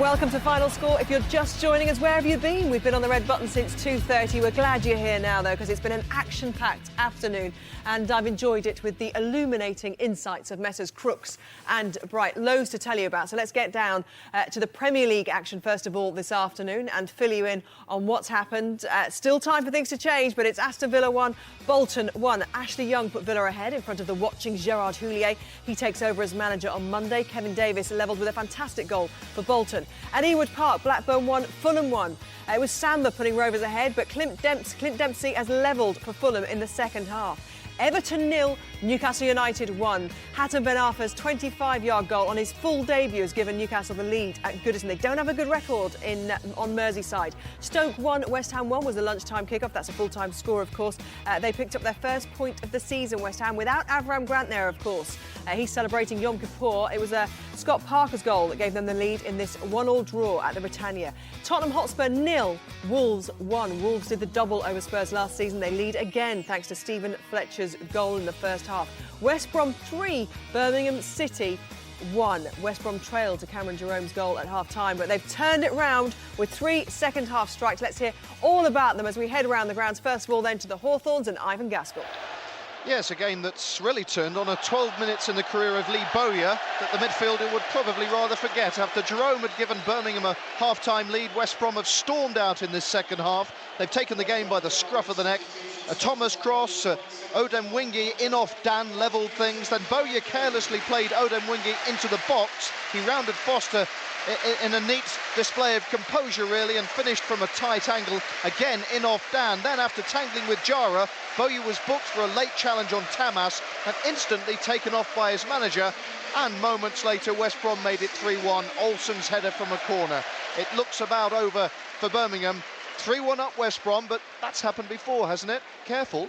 welcome to Final Score. If you're just joining us, where have you been? We've been on the red button since 2:30. We're glad you're here now, though, because it's been an action-packed afternoon, and I've enjoyed it with the illuminating insights of Messrs Crooks and Bright. Loads to tell you about, so let's get down to the Premier League action first of all this afternoon and fill you in on what's happened. Still time for things to change, but it's Aston Villa 1, Bolton 1. Ashley Young put Villa ahead in front of the watching Gerard Houllier. He takes over as manager on Monday. Kevin Davies levelled with a fantastic goal for Bolton. At Ewood Park, Blackburn 1, Fulham 1. It was Samba putting Rovers ahead, but Clint Dempsey has levelled for Fulham in the second half. Everton 0, Newcastle United 1. Hatem Ben Arfa's 25-yard goal on his full debut has given Newcastle the lead at Gudgin. They don't have a good record on Merseyside. Stoke 1, West Ham 1 was the lunchtime kickoff. That's a full-time score, of course. They picked up their first point of the season, West Ham, without Avram Grant there, of course. He's celebrating Yom Kippur. It was Scott Parker's goal that gave them the lead in this 1-1 draw at the Britannia. Tottenham Hotspur 0, Wolves 1. Wolves did the double over Spurs last season. They lead again thanks to Stephen Fletcher's goal in the first half. West Brom 3, Birmingham City 1. West Brom trailed to Cameron Jerome's goal at half-time, but they've turned it round with 3 second-half strikes. Let's hear all about them as we head around the grounds. First of all, then to the Hawthorns and Ivan Gaskell. Yes, a game that's really turned on a 12 minutes in the career of Lee Bowyer that the midfielder would probably rather forget. After Jerome had given Birmingham a half-time lead, West Brom have stormed out in this second half. They've taken the game by the scruff of the neck. A Thomas cross, Odem Wingy in off Dan levelled things. Then Bowyer carelessly played Odem Wingy into the box. He rounded Foster in a neat display of composure, really, and finished from a tight angle, again in off Dan. Then after tangling with Jara, Bowyer was booked for a late challenge on Tamas and instantly taken off by his manager, and moments later West Brom made it 3-1. Olsen's header from a corner. It looks about over for Birmingham. 3-1 up West Brom, but that's happened before, hasn't it? Careful.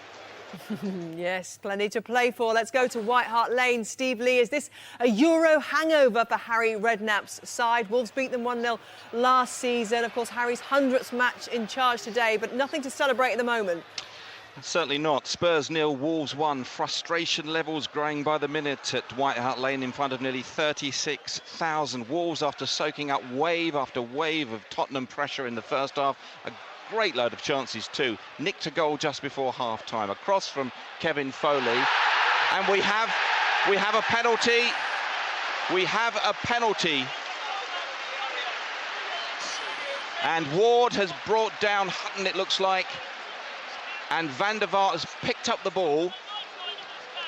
Yes, plenty to play for. Let's go to White Hart Lane. Steve Lee, is this a Euro hangover for Harry Redknapp's side? Wolves beat them 1-0 last season. Of course, Harry's 100th match in charge today, but nothing to celebrate at the moment. Certainly not. Spurs 0, Wolves 1. Frustration levels growing by the minute at White Hart Lane in front of nearly 36,000. Wolves, after soaking up wave after wave of Tottenham pressure in the first half, a great load of chances too. Nicked a goal just before half-time. A cross from Kevin Foley. And we have a penalty. We have a penalty. And Ward has brought down Hutton, it looks like. And Van der Vaart has picked up the ball.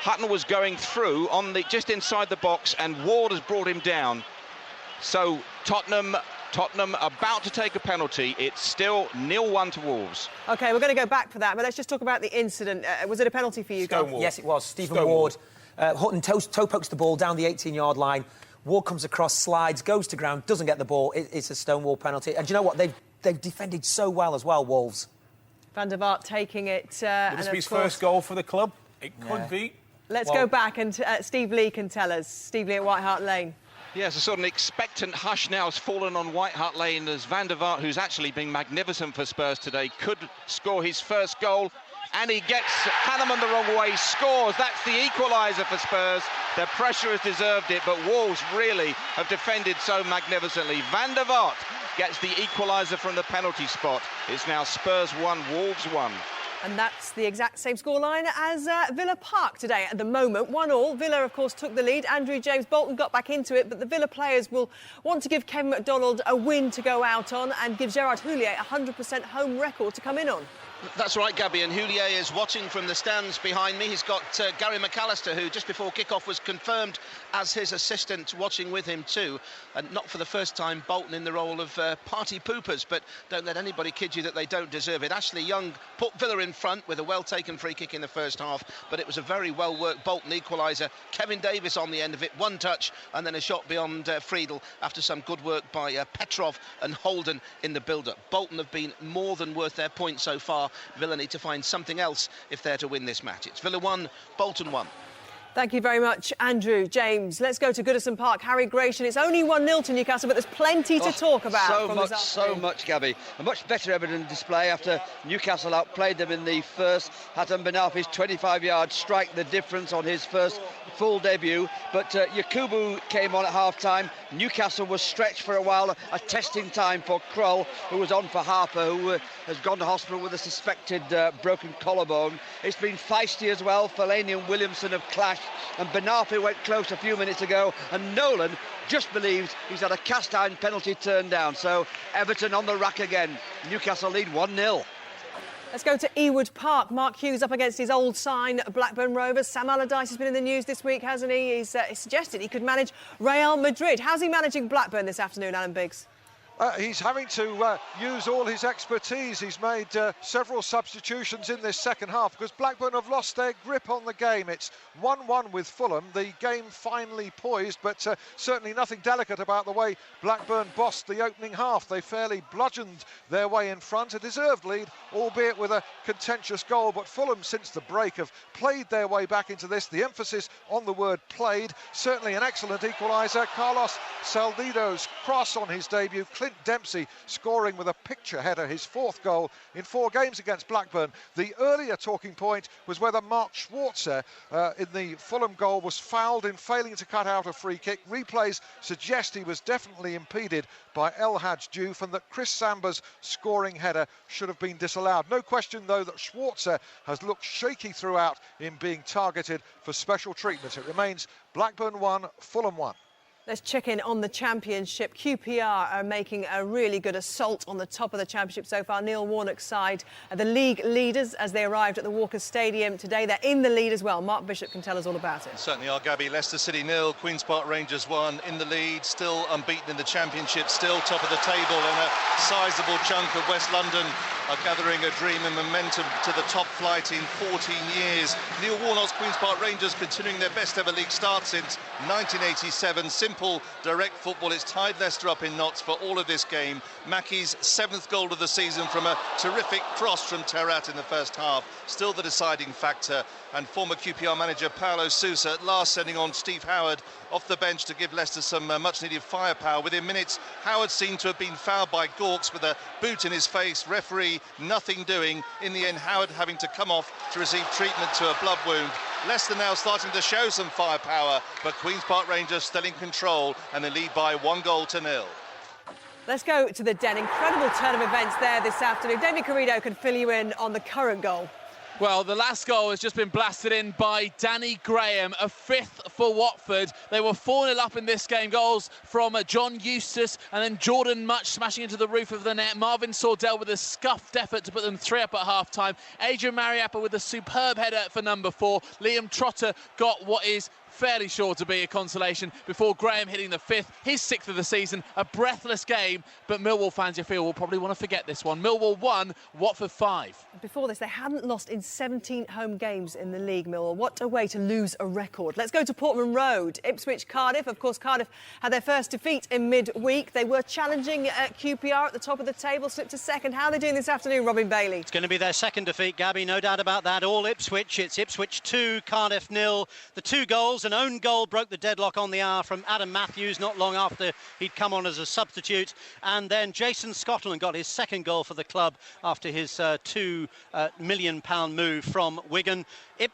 Hutton was going through on just inside the box, and Ward has brought him down. So Tottenham about to take a penalty. It's still 0-1 to Wolves. OK, we're going to go back for that, but let's just talk about the incident. Was it a penalty for you, Garth? Yes, it was. Stephen Ward. Hutton toe pokes the ball down the 18-yard line. Ward comes across, slides, goes to ground, doesn't get the ball. It's a Stonewall penalty. And do you know what? They've defended so well as well, Wolves. Van der Vaart taking it. Will this be his first goal for the club? It could be. Let's go back, and Steve Lee can tell us. Steve Lee at White Hart Lane. Yes, a sort of expectant hush now has fallen on White Hart Lane as Van der Vaart, who's actually been magnificent for Spurs today, could score his first goal. And he gets Hanneman the wrong way, scores. That's the equaliser for Spurs. Their pressure has deserved it, but Wolves really have defended so magnificently. Van der Vaart gets the equaliser from the penalty spot. It's now Spurs 1, Wolves 1. And that's the exact same scoreline as Villa Park today. At the moment, 1-1. Villa, of course, took the lead. Andrew James Bolton got back into it, but the Villa players will want to give Kevin McDonald a win to go out on and give Gerard Houllier a 100% home record to come in on. That's right, Gabby, and Houllier is watching from the stands behind me. He's got Gary McAllister, who just before kick-off was confirmed as his assistant, watching with him too. And not for the first time, Bolton in the role of party poopers, but don't let anybody kid you that they don't deserve it. Ashley Young put Villa in front with a well-taken free kick in the first half, but it was a very well-worked Bolton equaliser. Kevin Davies on the end of it, one touch, and then a shot beyond Friedel after some good work by Petrov and Holden in the build-up. Bolton have been more than worth their point so far. Villa need to find something else if they're to win this match. It's Villa 1, Bolton 1. Thank you very much, Andrew. James, let's go to Goodison Park. Harry Gratian, it's only 1-0 to Newcastle, but there's plenty to talk about. So much, Gabby. A much better evident display after Newcastle outplayed them in the first. Hatem Ben Arfa's 25-yard strike, the difference on his first full debut, but Yakubu came on at half-time. Newcastle was stretched for a while, a testing time for Kroll, who was on for Harper, who has gone to hospital with a suspected broken collarbone. It's been feisty as well. Fellaini and Williamson have clashed, and Benapi went close a few minutes ago, and Nolan just believes he's had a cast-iron penalty turned down. So Everton on the rack again. Newcastle lead 1-0. Let's go to Ewood Park. Mark Hughes up against his old sign, Blackburn Rovers. Sam Allardyce has been in the news this week, hasn't he? He's suggested he could manage Real Madrid. How's he managing Blackburn this afternoon, Alan Biggs? He's having to use all his expertise. He's made several substitutions in this second half because Blackburn have lost their grip on the game. It's 1-1 with Fulham. The game finally poised, but certainly nothing delicate about the way Blackburn bossed the opening half. They fairly bludgeoned their way in front. A deserved lead, albeit with a contentious goal. But Fulham, since the break, have played their way back into this. The emphasis on the word played. Certainly an excellent equaliser. Carlos Saldido's cross on his debut. Clint Dempsey scoring with a picture header, his fourth goal in 4 games against Blackburn. The earlier talking point was whether Mark Schwarzer in the Fulham goal was fouled in failing to cut out a free kick. Replays suggest he was definitely impeded by El Hadj Diouf, and that Chris Samba's scoring header should have been disallowed. No question, though, that Schwarzer has looked shaky throughout in being targeted for special treatment. It remains Blackburn 1, Fulham 1. Let's check in on the Championship. QPR are making a really good assault on the top of the Championship so far. Neil Warnock's side are the league leaders as they arrived at the Walker Stadium today. They're in the lead as well. Mark Bishop can tell us all about it. Certainly are, Gabby. Leicester City 0, Queen's Park Rangers 1, in the lead, still unbeaten in the Championship, still top of the table, and a sizable chunk of West London are gathering a dream and momentum to the top flight in 14 years. Neil Warnock's Queen's Park Rangers continuing their best ever league start since 1987. Simple, direct football. It's tied Leicester up in knots for all of this game. Mackey's 7th goal of the season from a terrific cross from Terrat in the first half. Still the deciding factor. And former QPR manager Paulo Sousa at last sending on Steve Howard off the bench to give Leicester some much-needed firepower. Within minutes, Howard seemed to have been fouled by Gawkes with a boot in his face. Referee nothing doing. In the end, Howard having to come off to receive treatment to a blood wound. Leicester now starting to show some firepower, but Queen's Park Rangers still in control and they lead by 1-0. Let's go to the Den. Incredible turn of events there this afternoon. David Carrido can fill you in on the current goal. Well, the last goal has just been blasted in by Danny Graham, a 5th for Watford. They were 4-0 up in this game. Goals from John Eustace and then Jordan Much smashing into the roof of the net. Marvin Sordell with a scuffed effort to put them 3 up at half-time. Adrian Mariappa with a superb header for number 4. Liam Trotter got what is fairly sure to be a consolation before Graham hitting the 5th, his 6th of the season. A breathless game, but Millwall fans, you feel, will probably want to forget this one. Millwall 1, Watford 5. Before this, they hadn't lost in 17 home games in the league, Millwall. What a way to lose a record. Let's go to Portman Road. Ipswich, Cardiff. Of course, Cardiff had their first defeat in midweek. They were challenging at QPR at the top of the table, slipped to second. How are they doing this afternoon, Robin Bailey? It's going to be their second defeat, Gabby, no doubt about that. All Ipswich. It's Ipswich 2, Cardiff 0. The 2 goals, an own goal broke the deadlock on the hour from Adam Matthews not long after he'd come on as a substitute, and then Jason Scotland got his 2nd goal for the club after his £2 million move from Wigan.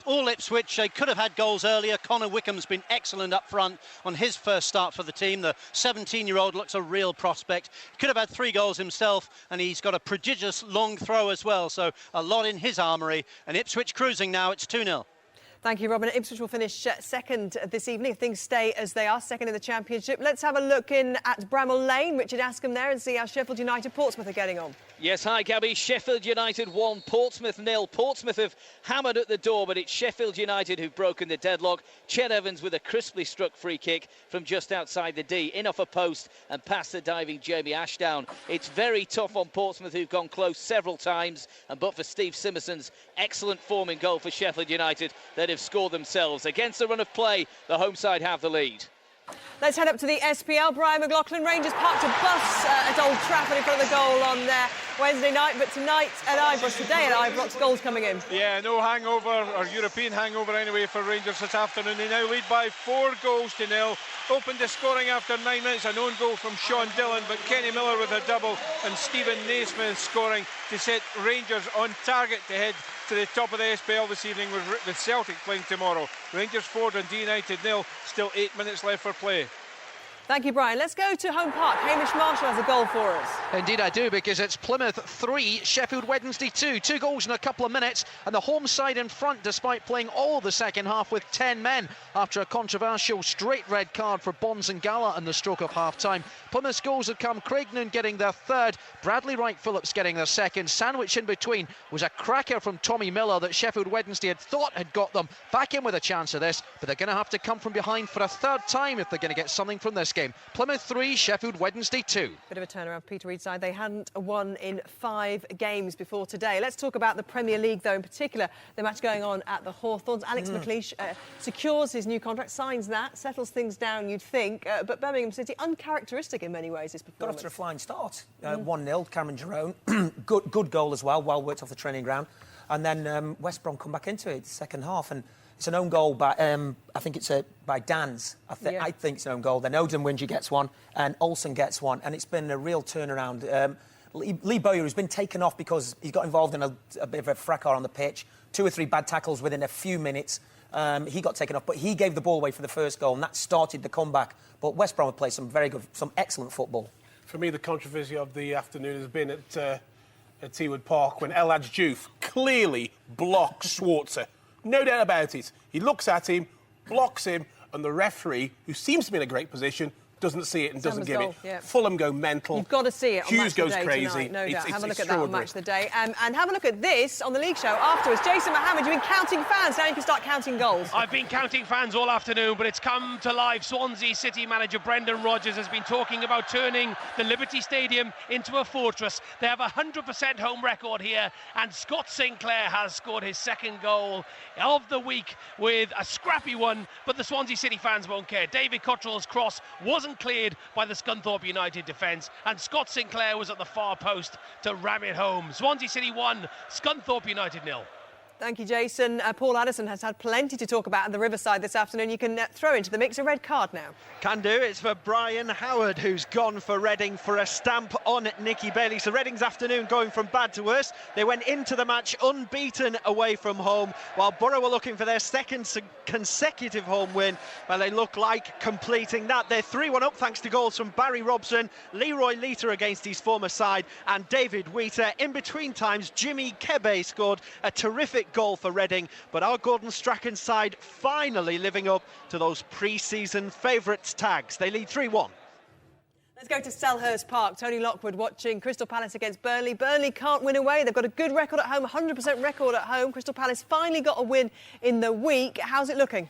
All Ipswich, they could have had goals earlier. Connor Wickham's been excellent up front on his first start for the team. The 17-year-old looks a real prospect. Could have had 3 goals himself, and he's got a prodigious long throw as well, so a lot in his armoury. And Ipswich cruising now, it's 2-0. Thank you, Robin. Ipswich will finish second this evening if things stay as they are, second in the Championship. Let's have a look in at Bramall Lane, Richard Askham there, and see how Sheffield United Portsmouth are getting on. Yes, hi Gabby. Sheffield United 1, Portsmouth 0. Portsmouth have hammered at the door, but it's Sheffield United who've broken the deadlock. Chet Evans with a crisply struck free kick from just outside the D, in off a post and past the diving Jamie Ashdown. It's very tough on Portsmouth, who've gone close several times, and but for Steve Simerson's excellent form in goal for Sheffield United, they'd have scored themselves. Against the run of play, the home side have the lead. Let's head up to the SPL. Brian McLaughlin. Rangers parked a bus at Old Trafford in front of the goal on Wednesday night, but tonight at Ibrox, today at Ibrox, goals coming in. Yeah, no hangover, or European hangover anyway, for Rangers this afternoon. They now lead by 4-0. Opened the scoring after 9 minutes, an own goal from Sean Dillon, but Kenny Miller with a double and Stephen Naismith scoring to set Rangers on target to head to the top of the SPL this evening with Celtic playing tomorrow. Rangers 4, Dundee United 0. Still 8 minutes left for play. Thank you, Brian. Let's go to Home Park. Hamish Marshall has a goal for us. Indeed I do, because it's Plymouth 3, Sheffield Wednesday 2. 2 goals in a couple of minutes, and the home side in front despite playing all the second half with 10 men after a controversial straight red card for Bonds and Gala in the stroke of half-time. Plymouth's goals have come Craig Noon getting their third, Bradley Wright-Phillips getting their second. Sandwich in between was a cracker from Tommy Miller that Sheffield Wednesday had thought had got them back in with a chance of this, but they're going to have to come from behind for a third time if they're going to get something from this game. Plymouth 3, Sheffield Wednesday 2. Bit of a turnaround, Peter Reid's side. They hadn't won in 5 games before today. Let's talk about the Premier League, though, in particular, the match going on at the Hawthorns. Alex McLeish secures his new contract, signs that, settles things down, you'd think. But Birmingham City, uncharacteristic in many ways, his performance. Got off to a flying start. 1-0, Cameron Jerome. good goal as well worked off the training ground. And then West Brom come back into it, second half. And it's an own goal by, I think it's by Dan's. I think it's an own goal. Then Odin Wingy gets one and Olsen gets one. And it's been a real turnaround. Lee Bowyer has been taken off because he got involved in a bit of a fracas on the pitch. 2 or 3 bad tackles within a few minutes. He got taken off, but he gave the ball away for the first goal, and that started the comeback. But West Brom have played some excellent football. For me, the controversy of the afternoon has been at Tewood Park when El Hadj Diouf clearly blocks Schwarzer. No doubt about it. He looks at him, blocks him, and the referee, who seems to be in a great position, doesn't see it and doesn't give it. Yeah. Fulham go mental. You've got to see it on Hughes Match of the goes Day crazy. tonight, no doubt. It's Have a look at that on Match of the extraordinary. Day. And have a look at this on the League Show afterwards. Jason Mohammed, you've been counting fans. Now you can start counting goals. I've been counting fans all afternoon, but it's come to life. Swansea City manager Brendan Rodgers has been talking about turning the Liberty Stadium into a fortress. They have a 100% home record here, and Scott Sinclair has scored his second goal of the week with a scrappy one, but the Swansea City fans won't care. David Cottrell's cross wasn't cleared by the Scunthorpe United defence, and Scott Sinclair was at the far post to ram it home. Swansea City 1, Scunthorpe United 0. Thank you, Jason. Paul Addison has had plenty to talk about at the Riverside this afternoon. You can throw into the mix a red card now. Can do. It's for Brian Howard, who's gone for Reading for a stamp on Nicky Bailey. So Reading's afternoon going from bad to worse. They went into the match unbeaten away from home, while Borough were looking for their second consecutive home win. Well, they look like completing that. They're 3-1 up thanks to goals from Barry Robson, Leroy Leiter against his former side, and David Wheater. In between times, Jimmy Kebe scored a terrific goal for Reading, but our Gordon Strachan side finally living up to those pre-season favourites tags. They lead 3-1. Let's go to Selhurst Park. Tony Lockwood watching Crystal Palace against Burnley. Burnley can't win away. They've got a good record at home, 100% record at home. Crystal Palace finally got a win in the week. How's it looking?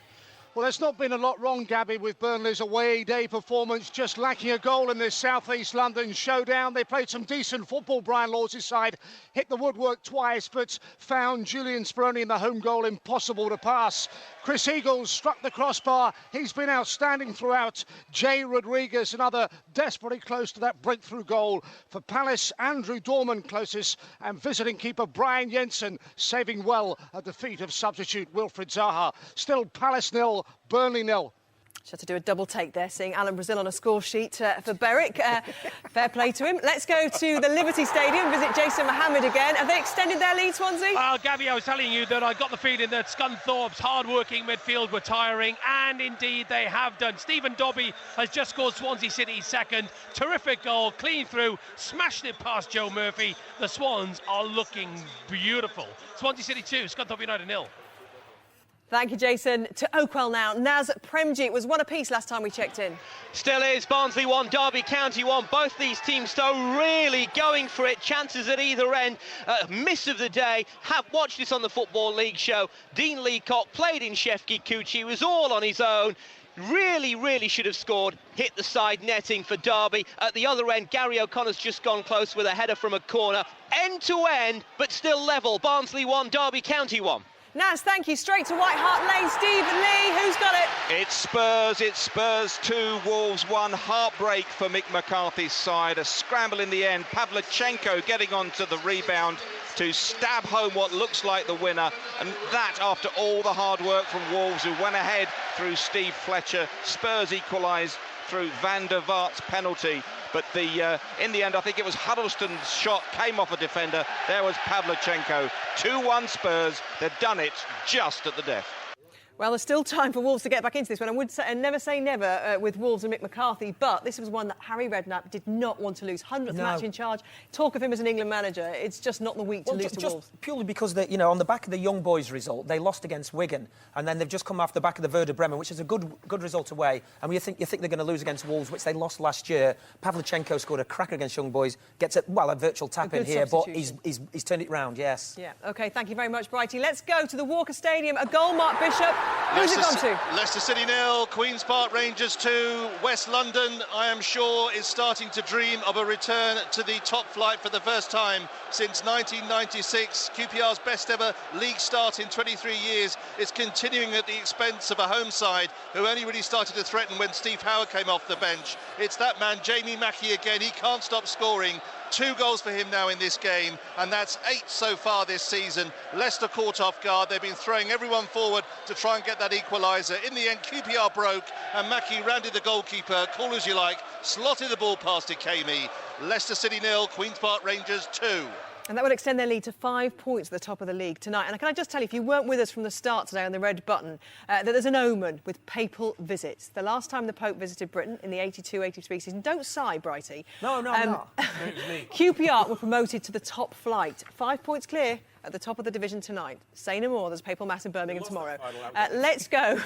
Well, there's not been a lot wrong, Gabby, with Burnley's away day performance, just lacking a goal in this South East London showdown. They played some decent football, Brian Lawes' side, hit the woodwork twice, but found Julian Speroni in the home goal impossible to pass. Chris Eagles struck the crossbar. He's been outstanding throughout. Jay Rodriguez, another desperately close to that breakthrough goal. For Palace, Andrew Dorman closest, and visiting keeper Brian Jensen saving well a defeat of substitute Wilfried Zaha. Still Palace 0, Burnley 0. Just had to do a double take there, seeing Alan Brazil on a score sheet for Berwick. Fair play to him. Let's go to the Liberty Stadium, visit Jason Mohammed again. Have they extended their lead, Swansea? Gabby, I was telling you that I got the feeling that Scunthorpe's hard-working midfield were tiring, and indeed they have done. Stephen Dobby has just scored Swansea City's second. Terrific goal, clean through, smashed it past Joe Murphy. The Swans are looking beautiful. Swansea City 2, Scunthorpe United 0. Thank you, Jason. To Oakwell now. Naz Premji, it was one apiece last time we checked in. Still is. Barnsley 1, Derby County 1. Both these teams, though, really going for it. Chances at either end. Miss of the day. Have watched this on the Football League show. Dean Leacock played in Shefki Kuchi, was all on his own. Really should have scored. Hit the side netting for Derby. At the other end, Gary O'Connor's just gone close with a header from a corner. End to end, but still level. Barnsley 1, Derby County 1. Naz, thank you. Straight to White Hart Lane. Stephen Lee, who's got it? It's Spurs 2, Wolves 1. Heartbreak for Mick McCarthy's side. A scramble in the end. Pavlyuchenko getting onto the rebound to stab home what looks like the winner. And that after all the hard work from Wolves, who went ahead through Steve Fletcher. Spurs equalise through Van der Vaart's penalty. But in the end, I think it was Huddlestone's shot came off a defender. There was Pavlyuchenko. 2-1 Spurs. They've done it just at the death. Well, there's still time for Wolves to get back into this one. I would say, and never say never with Wolves and Mick McCarthy, but this was one that Harry Redknapp did not want to lose. 100th match in charge. Talk of him as an England manager. It's just not the week to lose to Wolves. Purely because, on the back of the young boys result, they lost against Wigan, and then they've just come off the back of the Werder Bremen, which is a good result away. And you think they're going to lose against Wolves, which they lost last year. Pavlyuchenko scored a cracker against young boys. Gets a virtual tap in here, but he's turned it round. Yes. Yeah. OK. Thank you very much, Brighty. Let's go to the Walker Stadium. A goal, Mark Bishop. Who's it gone to? Leicester City 0, Queen's Park Rangers 2. West London, I am sure, is starting to dream of a return to the top flight for the first time since 1996. QPR's best ever league start in 23 years is continuing at the expense of a home side who only really started to threaten when Steve Howard came off the bench. It's that man, Jamie Mackie, again. He can't stop scoring. 2 goals for him now in this game, and that's 8 so far this season. Leicester caught off guard. They've been throwing everyone forward to try and get that equaliser. In the end, QPR broke, and Mackie rounded the goalkeeper, cool as you like, slotted the ball past Ikemi. Leicester City 0, Queen's Park Rangers 2. And that would extend their lead to 5 points at the top of the league tonight. And can I just tell you, if you weren't with us from the start today on the red button, that there's an omen with papal visits. The last time the Pope visited Britain in the 82-83 season, don't sigh, Brighty. No, I'm not. QPR were promoted to the top flight. 5 points clear at the top of the division tonight. Say no more, there's papal mass in Birmingham tomorrow. Let's go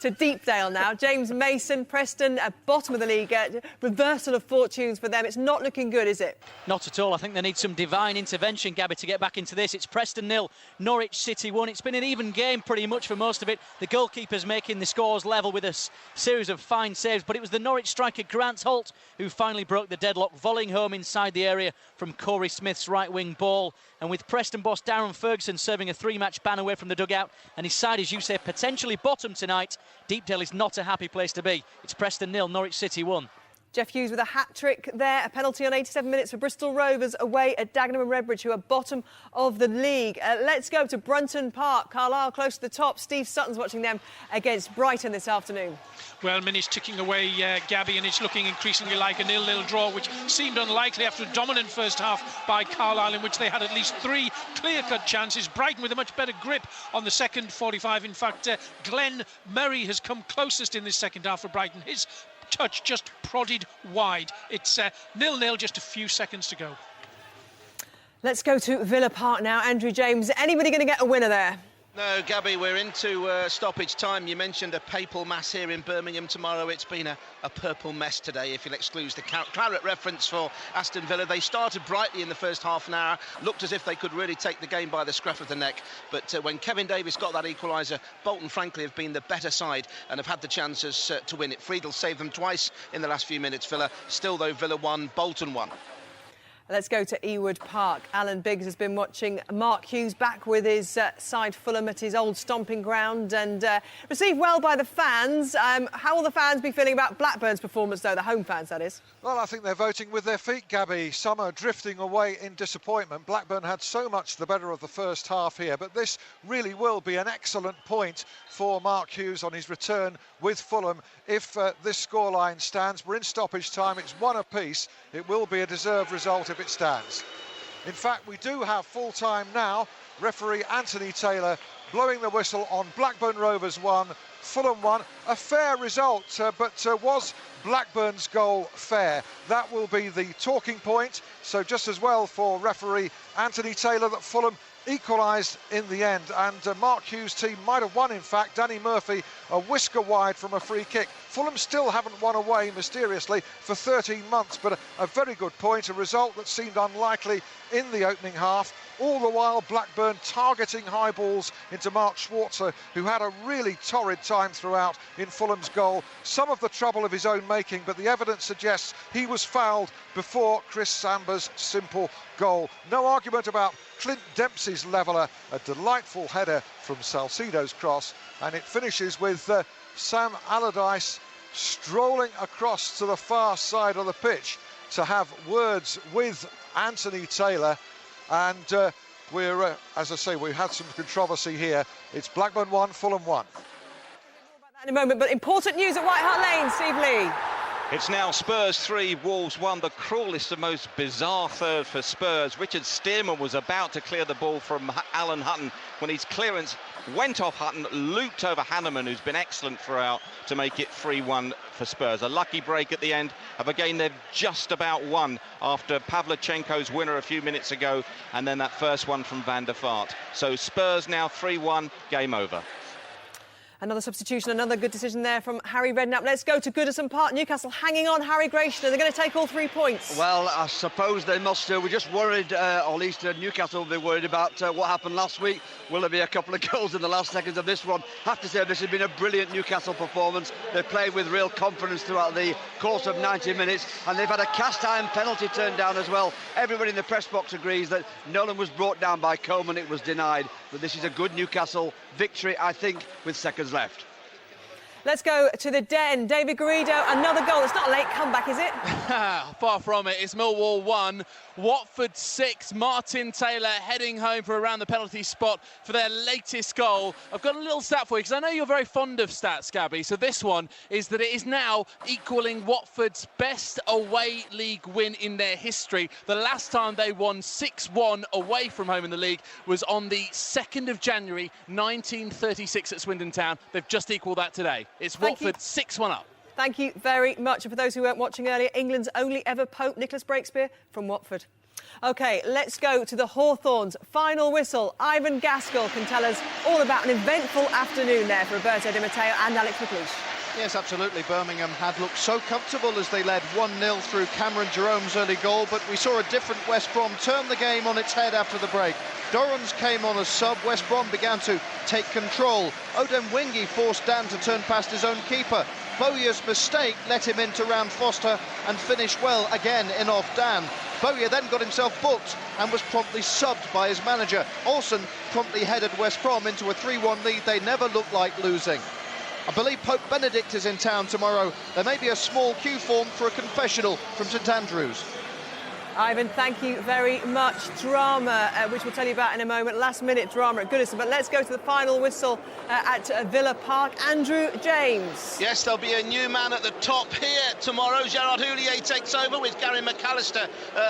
to Deepdale now. James Mason, Preston at bottom of the league. Reversal of fortunes for them. It's not looking good, is it? Not at all. I think they need some divine intervention, Gabby, to get back into this. It's Preston 0, Norwich City 1. It's been an even game pretty much for most of it. The goalkeeper's making the scores level with a series of fine saves, but it was the Norwich striker Grant Holt who finally broke the deadlock, volleying home inside the area from Corey Smith's right-wing ball. And with Preston boss Darren Ferguson serving a 3-match ban away from the dugout, and his side, as you say, potentially bottom tonight, Deepdale is not a happy place to be. It's Preston 0, Norwich City 1. Jeff Hughes with a hat-trick there, a penalty on 87 minutes for Bristol Rovers away at Dagenham and Redbridge, who are bottom of the league. Let's go to Brunton Park. Carlisle close to the top. Steve Sutton's watching them against Brighton this afternoon. Well, minutes ticking away, Gabby, and it's looking increasingly like a 0-0 draw, which seemed unlikely after a dominant first half by Carlisle, in which they had at least 3 clear-cut chances. Brighton with a much better grip on the second 45. In fact, Glenn Murray has come closest in this second half for Brighton. His touch just prodded wide. It's 0-0, just a few seconds to go. Let's go to Villa Park now. Andrew James, anybody going to get a winner there? No, Gabby, we're into stoppage time. You mentioned a papal mass here in Birmingham tomorrow. It's been a purple mess today, if you'll excuse the claret reference for Aston Villa. They started brightly in the first half an hour, looked as if they could really take the game by the scruff of the neck. But when Kevin Davies got that equaliser, Bolton, frankly, have been the better side and have had the chances to win it. Friedel saved them twice in the last few minutes, Villa. Still, though, Villa won, Bolton won. Let's go to Ewood Park. Alan Biggs has been watching Mark Hughes back with his side Fulham at his old stomping ground and received well by the fans. How will the fans be feeling about Blackburn's performance, though, the home fans, that is? Well, I think they're voting with their feet, Gabby. Some are drifting away in disappointment. Blackburn had so much the better of the first half here, but this really will be an excellent point for Mark Hughes on his return with Fulham. If this scoreline stands, we're in stoppage time, it's 1 apiece. It will be a deserved result if it stands. In fact, we do have full time now. Referee Anthony Taylor blowing the whistle on Blackburn Rovers 1, Fulham 1. A fair result, but was Blackburn's goal fair? That will be the talking point. So just as well for referee Anthony Taylor that Fulham equalised in the end, and Mark Hughes' team might have won. In fact, Danny Murphy a whisker wide from a free kick. Fulham still haven't won away mysteriously for 13 months, but a very good point, a result that seemed unlikely in the opening half. All the while Blackburn targeting high balls into Mark Schwarzer, who had a really torrid time throughout in Fulham's goal. Some of the trouble of his own making, but the evidence suggests he was fouled before Chris Samber's simple goal. No argument about Clint Dempsey's leveller, a delightful header from Salcedo's cross, and it finishes with Sam Allardyce strolling across to the far side of the pitch to have words with Anthony Taylor. And we're, as I say, we've had some controversy here. It's Blackburn 1, Fulham 1. In a moment, but important news at White Hart Lane, Steve Lee. It's now Spurs 3, Wolves 1. The cruelest and most bizarre third for Spurs. Richard Stearman was about to clear the ball from Alan Hutton when his clearance went off Hutton, looped over Hanneman, who's been excellent throughout, to make it 3-1 for Spurs. A lucky break at the end of a game they've just about won after Pavlyuchenko's winner a few minutes ago, and then that first one from Van der Vaart. So Spurs now 3-1, game over. Another substitution, another good decision there from Harry Redknapp. Let's go to Goodison Park. Newcastle hanging on, Harry Grayson. They're going to take all 3 points. Well, I suppose they must. We're just worried, or at least Newcastle will be worried about what happened last week. Will there be a couple of goals in the last seconds of this one? Have to say this has been a brilliant Newcastle performance. They played with real confidence throughout the course of 90 minutes, and they've had a cast iron penalty turned down as well. Everybody in the press box agrees that Nolan was brought down by Coleman. It was denied. But this is a good Newcastle victory, I think, with seconds left. Let's go to the Den. David Garrido, another goal. It's not a late comeback, is it? Far from it. It's Millwall 1, Watford 6. Martin Taylor heading home for around the penalty spot for their latest goal. I've got a little stat for you because I know you're very fond of stats, Gabby. So this one is that it is now equaling Watford's best away league win in their history. The last time they won 6-1 away from home in the league was on the 2nd of January 1936 at Swindon Town. They've just equalled that today. It's Watford 6-1 up. Thank you very much. And for those who weren't watching earlier, England's only ever Pope, Nicholas Breakspear from Watford. OK, let's go to the Hawthorns. Final whistle. Ivan Gaskell can tell us all about an eventful afternoon there for Roberto Di Matteo and Alex McLeish. Yes, absolutely. Birmingham had looked so comfortable as they led 1-0 through Cameron Jerome's early goal, but we saw a different West Brom turn the game on its head after the break. Dorrans came on as sub. West Brom began to take control. Odem Wingy forced Dan to turn past his own keeper. Bowyer's mistake let him into Ram Foster and finished well again in off Dan. Bowyer then got himself booked and was promptly subbed by his manager. Olsen promptly headed West Brom into a 3-1 lead they never looked like losing. I believe Pope Benedict is in town tomorrow. There may be a small queue formed for a confessional from St Andrews. Ivan, thank you very much. Drama, which we'll tell you about in a moment. Last-minute drama at Goodison. But let's go to the final whistle at Villa Park. Andrew James. Yes, there'll be a new man at the top here tomorrow. Gerard Houllier takes over with Gary McAllister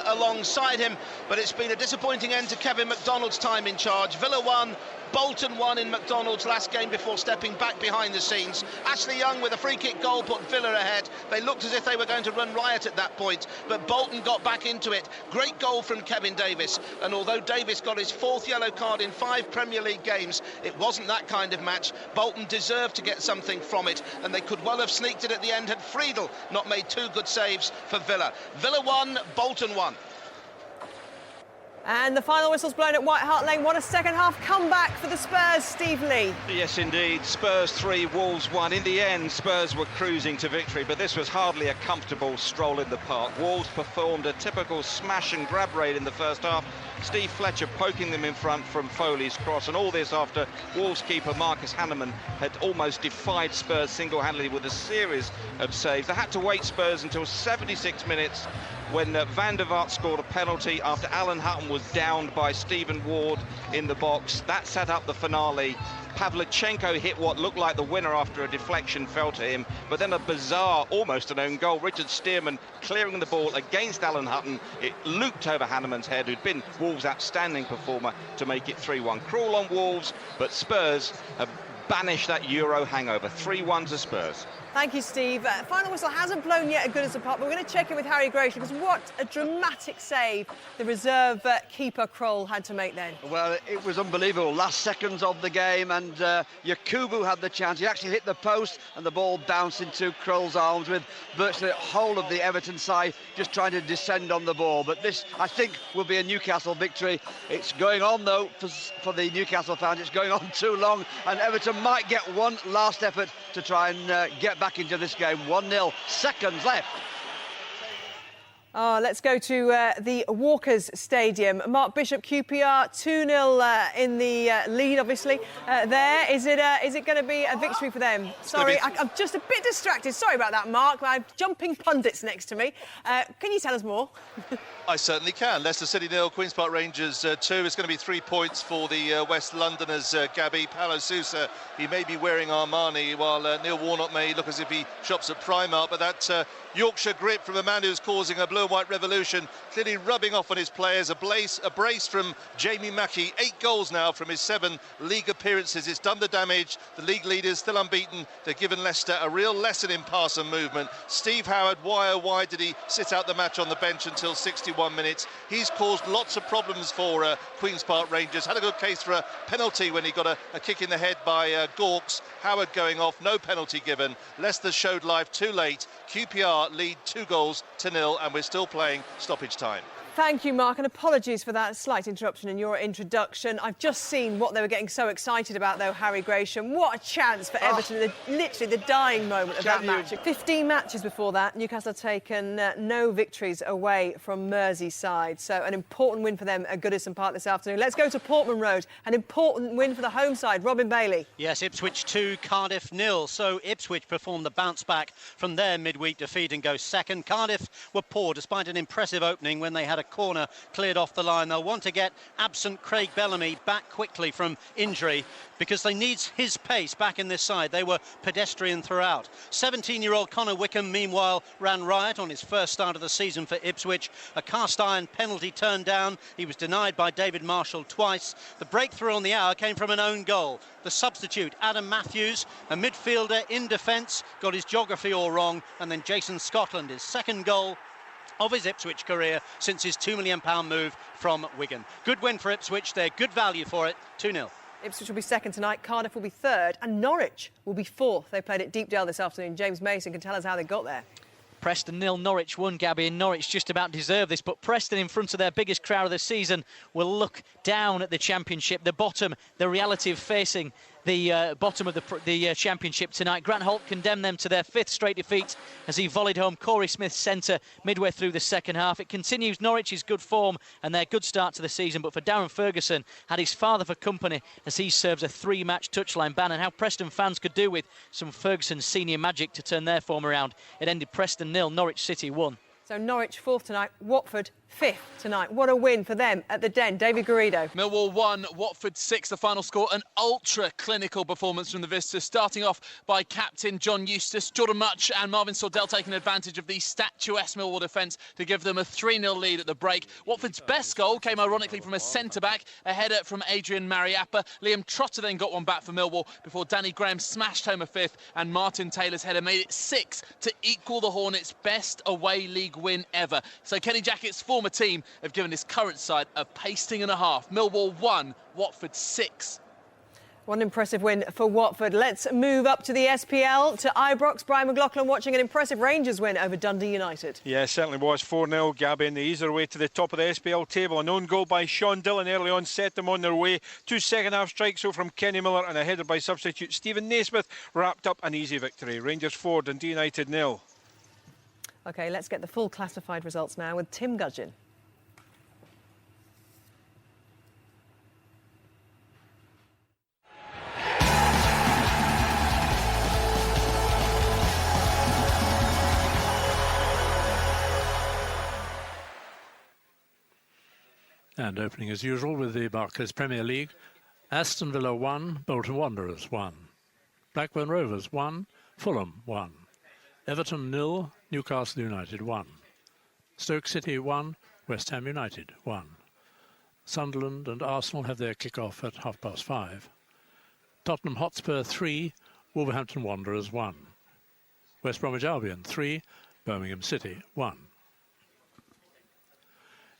alongside him. But it's been a disappointing end to Kevin McDonald's time in charge. Villa 1, Bolton 1 in McDonald's last game before stepping back behind the scenes. Ashley Young with a free-kick goal put Villa ahead. They looked as if they were going to run riot at that point, but Bolton got back into it. Great goal from Kevin Davis, and although Davis got his 4th yellow card in 5 Premier League games, it wasn't that kind of match. Bolton deserved to get something from it, and they could well have sneaked it at the end had Friedel not made 2 good saves for Villa. Villa 1, Bolton 1. And the final whistle's blown at White Hart Lane. What a second-half comeback for the Spurs, Steve Lee. Yes, indeed. Spurs 3, Wolves 1. In the end, Spurs were cruising to victory, but this was hardly a comfortable stroll in the park. Wolves performed a typical smash-and-grab raid in the first half. Steve Fletcher poking them in front from Foley's cross, and all this after Wolves keeper Marcus Hanneman had almost defied Spurs single-handedly with a series of saves. They had to wait Spurs until 76 minutes when Van der Vaart scored a penalty after Alan Hutton was downed by Stephen Ward in the box. That set up the finale. Pavlyuchenko hit what looked like the winner after a deflection fell to him, but then a bizarre, almost an own goal. Richard Stearman clearing the ball against Alan Hutton. It looped over Hanneman's head, who'd been Wolves' outstanding performer, to make it 3-1. Cruel on Wolves, but Spurs have banished that Euro hangover. 3-1 to Spurs. Thank you, Steve. Final whistle hasn't blown yet at Goodison Park, but we're going to check in with Harry Grayson, because what a dramatic save the reserve keeper Kroll had to make then. Well, it was unbelievable. Last seconds of the game, and Yakubu had the chance. He actually hit the post, and the ball bounced into Kroll's arms, with virtually the whole of the Everton side just trying to descend on the ball. But this, I think, will be a Newcastle victory. It's going on, though, for the Newcastle fans. It's going on too long, and Everton might get one last effort to try and get back into this game. 1-0, seconds left. Oh, let's go to the Walkers Stadium. Mark Bishop, QPR 2-0 in the lead, obviously. Is it going to be a victory for them? Sorry, I'm just a bit distracted. Sorry about that, Mark. I have jumping pundits next to me. Can you tell us more? I certainly can. Leicester City 0, Queen's Park Rangers 2. It's going to be 3 points for the West Londoners. Gabby, Paulo Sousa, he may be wearing Armani, while Neil Warnock may look as if he shops at Primark. But that Yorkshire grip from a man who's causing a blue and white revolution, clearly rubbing off on his players. A brace from Jamie Mackie. 8 goals now from his 7 league appearances. It's done the damage. The league leaders still unbeaten. They've given Leicester a real lesson in pass and movement. Steve Howard, why did he sit out the match on the bench until 61 minutes? He's caused lots of problems for Queen's Park Rangers. Had a good case for a penalty when he got a kick in the head by Gawkes. Howard going off, no penalty given. Leicester showed life too late. QPR lead 2-0, and we're still playing stoppage time. Thank you, Mark, and apologies for that slight interruption in your introduction. I've just seen what they were getting so excited about, though, Harry Gresham. What a chance for Everton, literally the dying moment of that match. 15 matches before that, Newcastle have taken no victories away from Merseyside. So an important win for them at Goodison Park this afternoon. Let's go to Portman Road, an important win for the home side. Robin Bailey. Yes, Ipswich 2, Cardiff 0. So Ipswich performed the bounce back from their midweek defeat and go second. Cardiff were poor despite an impressive opening when they had a corner cleared off the line. They'll want to get absent Craig Bellamy back quickly from injury because they need his pace back in this side. They were pedestrian throughout. 17-year-old Connor Wickham, meanwhile, ran riot on his first start of the season for Ipswich. A cast-iron penalty turned down. He was denied by David Marshall twice. The breakthrough on the hour came from an own goal. The substitute, Adam Matthews, a midfielder in defence, got his geography all wrong, and then Jason Scotland, his second goal of his Ipswich career since his £2 million move from Wigan. Good win for Ipswich. They're good value for it. 2-0. Ipswich will be second tonight, Cardiff will be third, and Norwich will be fourth. They played at Deepdale this afternoon. James Mason can tell us how they got there. Preston 0, Norwich 1, Gabby, and Norwich just about deserve this, but Preston in front of their biggest crowd of the season will look down at the Championship, the bottom, the reality of facing the bottom of the Championship tonight. Grant Holt condemned them to their 5th straight defeat as he volleyed home Corey Smith's centre midway through the second half. It continues Norwich's good form and their good start to the season, but for Darren Ferguson, had his father for company as he serves a 3-match touchline ban, and how Preston fans could do with some Ferguson senior magic to turn their form around. It ended Preston 0, Norwich City 1. So Norwich 4th tonight, Watford 5th tonight. What a win for them at the Den. David Garrido. Millwall 1, Watford 6, the final score. An ultra-clinical performance from the visitors, starting off by captain John Eustace. Jordan Much and Marvin Sordell taking advantage of the statuesque Millwall defence to give them a 3-0 lead at the break. Watford's best goal came ironically from a centre-back, a header from Adrian Mariappa. Liam Trotter then got one back for Millwall before Danny Graham smashed home a 5th, and Martin Taylor's header made it 6 to equal the Hornets' best away league win ever. So Kenny Jackett's former team have given his current side a pasting and a half. Millwall 1, Watford 6. One impressive win for Watford. Let's move up to the SPL, to Ibrox. Brian McLaughlin watching an impressive Rangers win over Dundee United. Yeah, certainly was. 4-0, Gabby, and they ease their way to the top of the SPL table. An own goal by Sean Dillon early on set them on their way. 2 second-half strikes from Kenny Miller and a header by substitute Stephen Naismith wrapped up an easy victory. Rangers 4, Dundee United 0. OK, let's get the full classified results now with Tim Gudgin. And opening as usual with the Barclays Premier League, Aston Villa 1, Bolton Wanderers 1. Blackburn Rovers 1, Fulham 1. Everton 0, Newcastle United 1. Stoke City 1, West Ham United 1. Sunderland and Arsenal have their kick-off at 5:30. Tottenham Hotspur 3, Wolverhampton Wanderers 1. West Bromwich Albion 3, Birmingham City 1.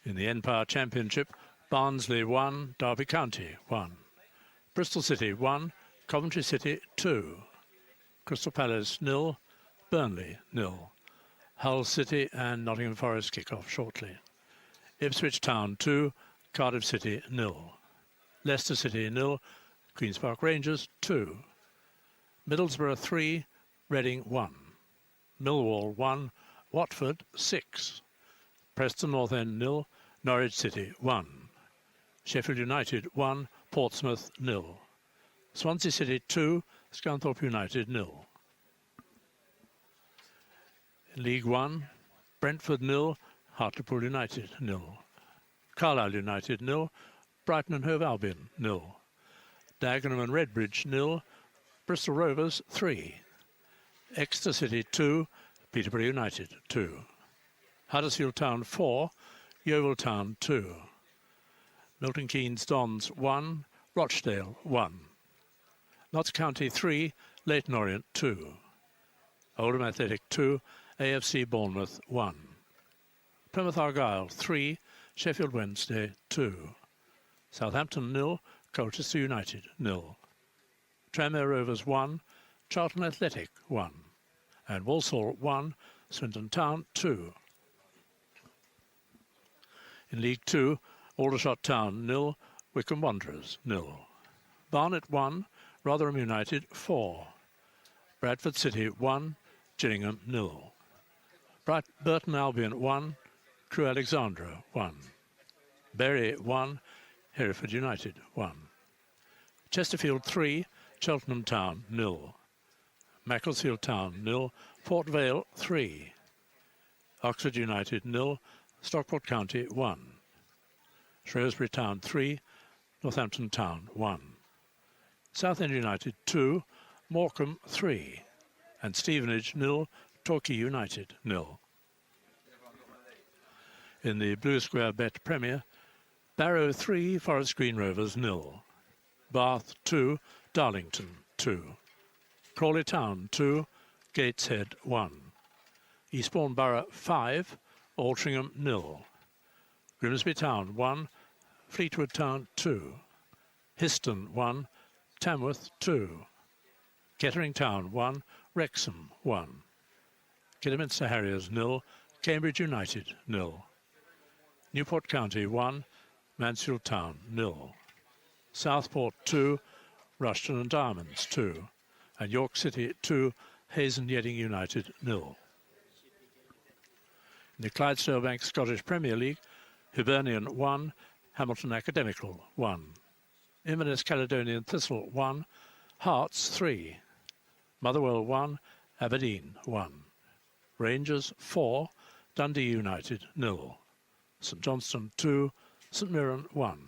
In the Empire Championship, Barnsley 1, Derby County 1. Bristol City 1, Coventry City 2. Crystal Palace 0, Burnley 0. Hull City and Nottingham Forest kick off shortly. Ipswich Town 2, Cardiff City 0. Leicester City 0, Queen's Park Rangers 2. Middlesbrough 3, Reading 1. Millwall 1, Watford 6. Preston North End 0, Norwich City 1. Sheffield United 1, Portsmouth 0. Swansea City 2, Scunthorpe United 0. In League 1, Brentford 0, Hartlepool United 0. Carlisle United 0, Brighton and Hove Albion 0. Dagenham and Redbridge 0, Bristol Rovers 3. Exeter City 2, Peterborough United 2. Huddersfield Town 4, Yeovil Town 2. Milton Keynes Dons 1, Rochdale 1. Notts County 3, Leyton Orient 2. Oldham Athletic 2, AFC Bournemouth 1. Plymouth Argyle 3, Sheffield Wednesday 2. Southampton 0, Colchester United 0. Tranmere Rovers 1, Charlton Athletic 1. And Walsall 1, Swindon Town 2. In League 2, Aldershot Town 0, Wycombe Wanderers 0. Barnet 1, Rotherham United 4. Bradford City 1, Gillingham 0. Burton Albion 1, Crewe Alexandra 1. Bury 1, Hereford United 1. Chesterfield 3, Cheltenham Town 0. Macclesfield Town 0, Port Vale 3. Oxford United 0, Stockport County 1. Shrewsbury Town 3, Northampton Town 1. Southend United 2, Morecambe 3. And Stevenage 0, Torquay United 0. In the Blue Square Bet Premier, Barrow 3, Forest Green Rovers 0. Bath 2, Darlington 2. Crawley Town 2, Gateshead 1. Eastbourne Borough 5, Altrincham 0. Grimsby Town 1, Fleetwood Town 2. Histon 1, Tamworth 2. Kettering Town 1, Wrexham 1. Kidderminster Harriers 0, Cambridge United 0. Newport County 1, Mansfield Town 0. Southport 2, Rushton and Diamonds 2. And York City 2, Hazen Yedding United 0. In the Clydesdale Bank Scottish Premier League, Hibernian 1, Hamilton Academical 1. Inverness Caledonian Thistle 1, Hearts 3. Motherwell 1, Aberdeen 1. Rangers 4, Dundee United 0. St Johnstone 2, St Mirren 1.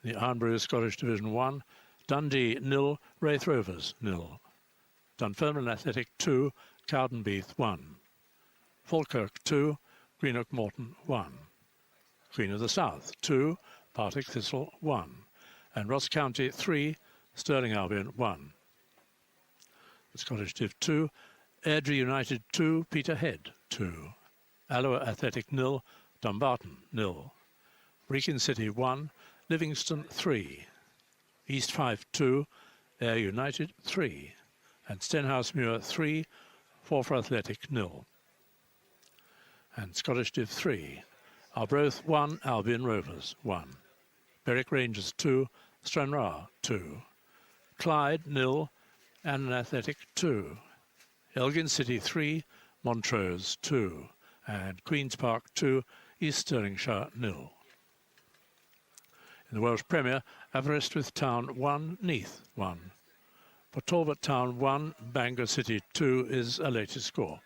In the Ironbrew Scottish Division 1, Dundee 0, Wraith Rovers 0. Dunfermline Athletic 2, Cowdenbeath 1. Falkirk 2, Greenock Morton 1. Queen of the South 2, Partick Thistle 1. And Ross County 3, Stirling Albion 1. The Scottish Div 2, Airdrie United 2, Peterhead 2. Alloa Athletic 0, Dumbarton 0. Brechin City 1, Livingston 3. East Fife 2, Ayr United 3. And Stenhousemuir 3, Forfar Athletic 0. And Scottish Div 3, Arbroath 1, Albion Rovers 1. Berwick Rangers 2, Stranraer 2. Clyde 0, Annan Athletic 2. Elgin City 3, Montrose 2. And Queen's Park 2, East Stirlingshire 0. In the Welsh Premier, Aberystwyth Town 1, Neath 1. For Talbot Town 1, Bangor City 2 is a latest score.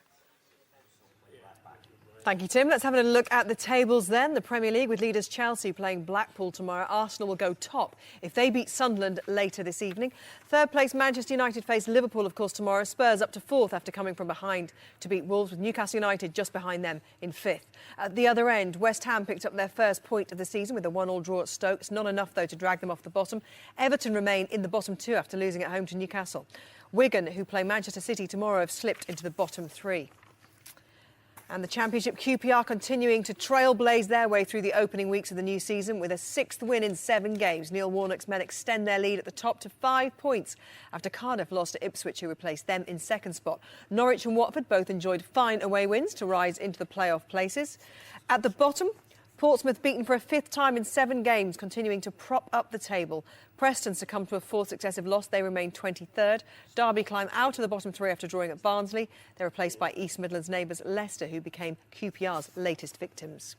Thank you, Tim. Let's have a look at the tables then. The Premier League with leaders Chelsea playing Blackpool tomorrow. Arsenal will go top if they beat Sunderland later this evening. Third place Manchester United face Liverpool, of course, tomorrow. Spurs up to fourth after coming from behind to beat Wolves, with Newcastle United just behind them in fifth. At the other end, West Ham picked up their first point of the season with a 1-1 draw at Stoke. It's not enough, though, to drag them off the bottom. Everton remain in the bottom two after losing at home to Newcastle. Wigan, who play Manchester City tomorrow, have slipped into the bottom three. And the Championship, QPR continuing to trailblaze their way through the opening weeks of the new season with a 6th win in 7 games. Neil Warnock's men extend their lead at the top to 5 points after Cardiff lost to Ipswich, who replaced them in second spot. Norwich and Watford both enjoyed fine away wins to rise into the playoff places. At the bottom, Portsmouth beaten for a 5th time in 7 games, continuing to prop up the table. Preston succumbed to a 4th successive loss. They remain 23rd. Derby climb out of the bottom 3 after drawing at Barnsley. They're replaced by East Midlands neighbours Leicester, who became QPR's latest victims.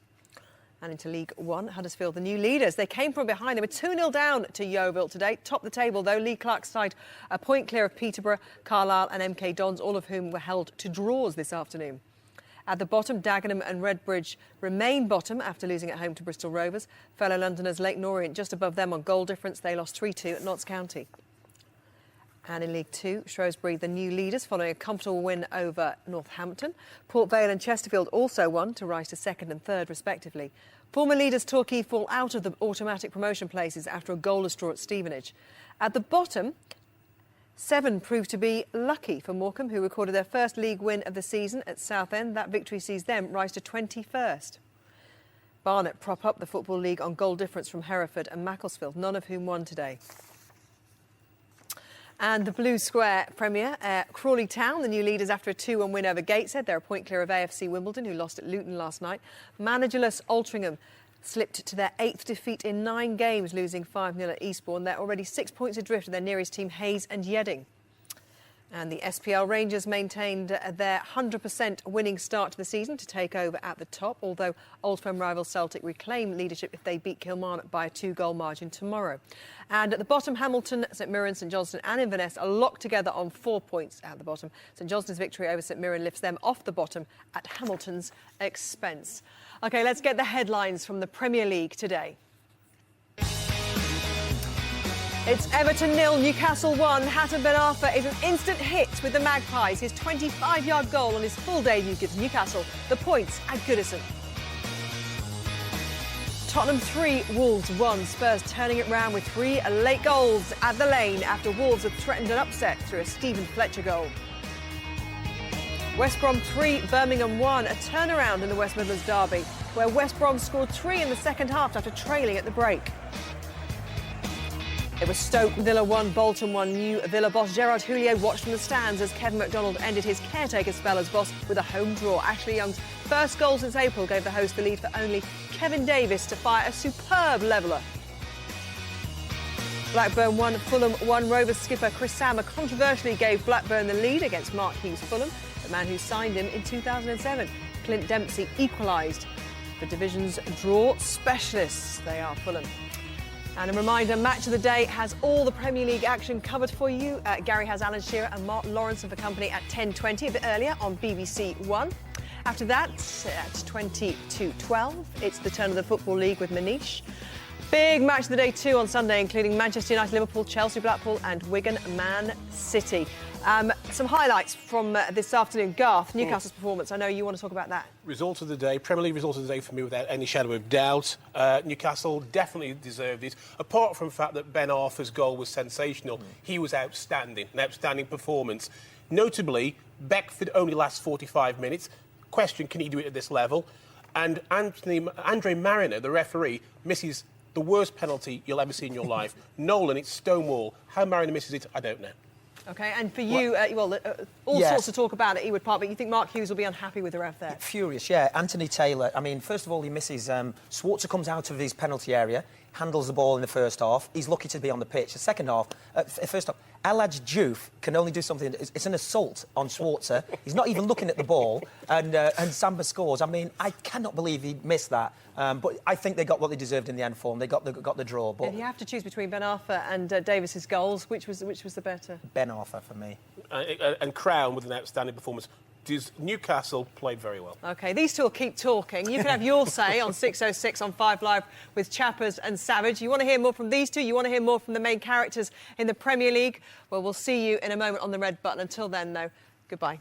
And into League One, Huddersfield, the new leaders. They came from behind. They were 2-0 down to Yeovil today. Top the table, though. Lee Clark's side a point clear of Peterborough, Carlisle and MK Dons, all of whom were held to draws this afternoon. At the bottom, Dagenham and Redbridge remain bottom after losing at home to Bristol Rovers. Fellow Londoners Leyton Orient just above them on goal difference. They lost 3-2 at Notts County. And in League Two, Shrewsbury, the new leaders, following a comfortable win over Northampton. Port Vale and Chesterfield also won to rise to 2nd and 3rd, respectively. Former leaders Torquay fall out of the automatic promotion places after a goalless draw at Stevenage. At the bottom, 7 proved to be lucky for Morecambe, who recorded their first league win of the season at Southend. That victory sees them rise to 21st. Barnet prop up the Football League on goal difference from Hereford and Macclesfield, none of whom won today. And the Blue Square Premier, Crawley Town, the new leaders after a 2-1 win over Gateshead. They're a point clear of AFC Wimbledon, who lost at Luton last night. Managerless Altrincham slipped to their 8th defeat in 9 games, losing 5-0 at Eastbourne. They're already 6 points adrift of their nearest team, Hayes and Yedding. And the SPL Rangers maintained their 100% winning start to the season to take over at the top, although old firm rival Celtic reclaim leadership if they beat Kilmarnock by a 2-goal margin tomorrow. And at the bottom, Hamilton, St Mirren, St Johnstone and Inverness are locked together on 4 points at the bottom. St Johnstone's victory over St Mirren lifts them off the bottom at Hamilton's expense. OK, let's get the headlines from the Premier League today. It's Everton 0, Newcastle 1. Hatton Ben Arfa is an instant hit with the Magpies. His 25-yard goal on his full debut gives Newcastle the points at Goodison. Tottenham 3, Wolves 1. Spurs turning it round with 3 late goals at the Lane after Wolves had threatened an upset through a Stephen Fletcher goal. West Brom 3, Birmingham 1. A turnaround in the West Midlands derby, where West Brom scored 3 in the second half after trailing at the break. It was Stoke Villa 1, Bolton 1. New Villa boss Gerard Houllier watched from the stands as Kevin McDonald ended his caretaker spell as boss with a home draw. Ashley Young's first goal since April gave the host the lead for only Kevin Davis to fire a superb leveller. Blackburn 1, Fulham 1. Rovers skipper Chris Sammer controversially gave Blackburn the lead against Mark Hughes' Fulham, the man who signed him in 2007. Clint Dempsey equalised. The division's draw specialists, they are Fulham. And a reminder, Match of the Day has all the Premier League action covered for you. Gary has Alan Shearer and Mark Lawrenson for company at 10:20, a bit earlier on BBC One. After that, at 20 to 12, it's the turn of the Football League with Manish. Big Match of the Day too on Sunday, including Manchester United, Liverpool, Chelsea, Blackpool and Wigan, Man City. Some highlights from this afternoon. Garth, Newcastle's performance. I know you want to talk about that. Result of the day, Premier League result of the day for me without any shadow of doubt. Newcastle definitely deserved it. Apart from the fact that Ben Arthur's goal was sensational, he was outstanding, an outstanding performance. Notably, Beckford only lasts 45 minutes. Question, can he do it at this level? And Andre Mariner, the referee, misses the worst penalty you'll ever see in your life. Nolan, it's Stonewall. How Mariner misses it, I don't know. OK, and for you, all sorts of talk about it, Ewood Park, but you think Mark Hughes will be unhappy with the ref there? Furious, yeah. Anthony Taylor, I mean, first of all, he misses... Schwarzer comes out of his penalty area, handles the ball in the first half. He's lucky to be on the pitch. The second half, first half, Alaj Diouf can only do something... It's an assault on Schwarzer. He's not even looking at the ball, and Samba scores. I mean, I cannot believe he missed that. But I think they got what they deserved in the end for him. They got the draw. But if you have to choose between Ben Arthur and Davis's goals, which was the better? Ben Arthur for me. And Crown with an outstanding performance. Newcastle played very well. OK, these two will keep talking. You can have your say on 6:06 on 5 Live with Chappers and Savage. You want to hear more from these two? You want to hear more from the main characters in the Premier League? Well, we'll see you in a moment on the red button. Until then, though, goodbye.